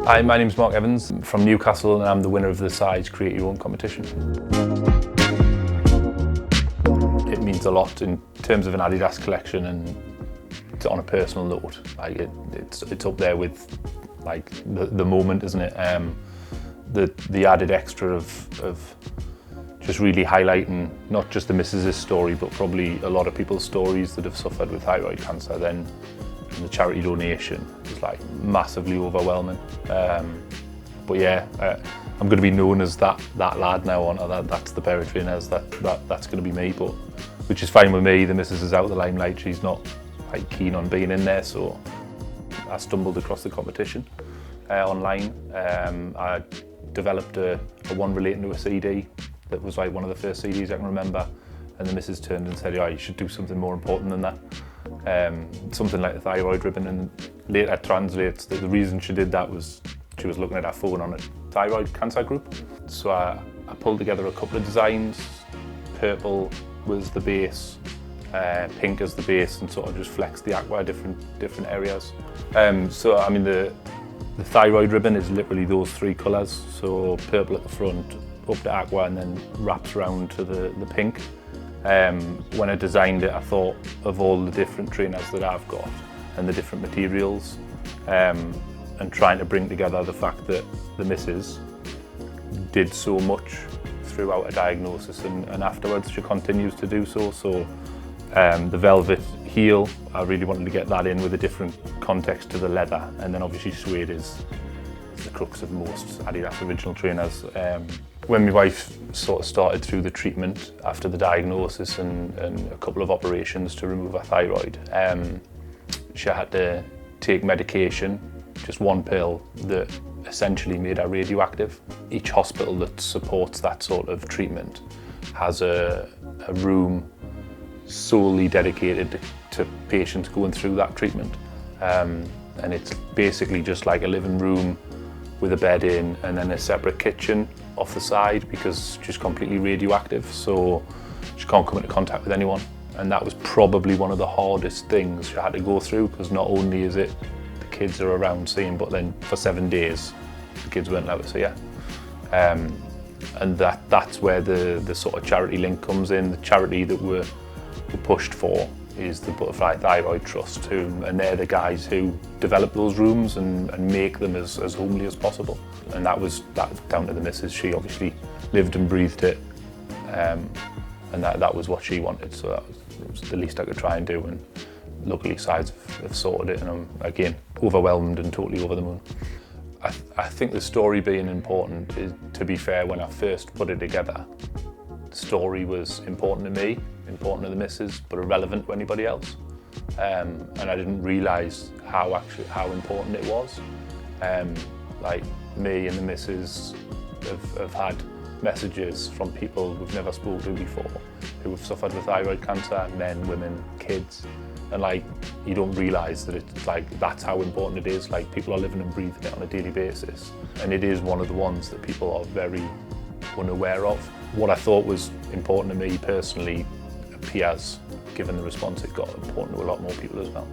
Hi, my name's Mark Evans from Newcastle and I'm the winner of the Size Create Your Own competition. It means a lot in terms of an Adidas collection, and on a personal note, like it's up there with like the moment, isn't it? The added extra of just really highlighting not just the missus' story, but probably a lot of people's stories that have suffered with thyroid cancer. Then the charity donation was like massively overwhelming. But yeah, I'm going to be known as that lad now on. That's the pair of trainers. That's going to be me. But which is fine with me. The missus is out of the limelight. She's not like keen on being in there. So I stumbled across the competition online. I developed a one relating to a CD that was like one of the first CDs I can remember. And the missus turned and said, "Oh, you should do something more important than that." Something like the thyroid ribbon, and later translates that the reason she did that was she was looking at her phone on a thyroid cancer group. So I pulled together a couple of designs. Purple was the base, pink as the base, and sort of just flexed the aqua different areas. So I mean the thyroid ribbon is literally those three colours. So purple at the front, up to aqua, and then wraps around to the pink. When I designed it, I thought of all the different trainers that I've got and the different materials, and trying to bring together the fact that the missus did so much throughout a diagnosis and afterwards she continues to do so. So the velvet heel, I really wanted to get that in with a different context to the leather, and then obviously suede is the crux of most Adidas original trainers. When my wife sort of started through the treatment after the diagnosis and a couple of operations to remove her thyroid, she had to take medication, just one pill that essentially made her radioactive. Each hospital that supports that sort of treatment has a room solely dedicated to patients going through that treatment. And it's basically just like a living room with a bed in, and then a separate kitchen off the side because she's completely radioactive, so she can't come into contact with anyone. And that was probably one of the hardest things she had to go through, because not only is it the kids are around seeing, but then for 7 days the kids weren't allowed to see her. And that's where the sort of charity link comes in. The charity that we're pushed for is the Butterfly Thyroid Trust, and they're the guys who develop those rooms and make them as homely as possible. And that was down to the missus. She obviously lived and breathed it, and that was what she wanted. So that was the least I could try and do. And luckily, Sides have sorted it, and I'm again overwhelmed and totally over the moon. I think the story being important is, to be fair, when I first put it together, the story was important to me, important to the missus, but irrelevant to anybody else. And I didn't realise how important it was. Like me and the missus have had messages from people we've never spoken to before who have suffered with thyroid cancer, men, women, kids. And like, you don't realise that it's like, that's how important it is. Like, people are living and breathing it on a daily basis. And it is one of the ones that people are very unaware of. What I thought was important to me personally appears, given the response it got, important to a lot more people as well.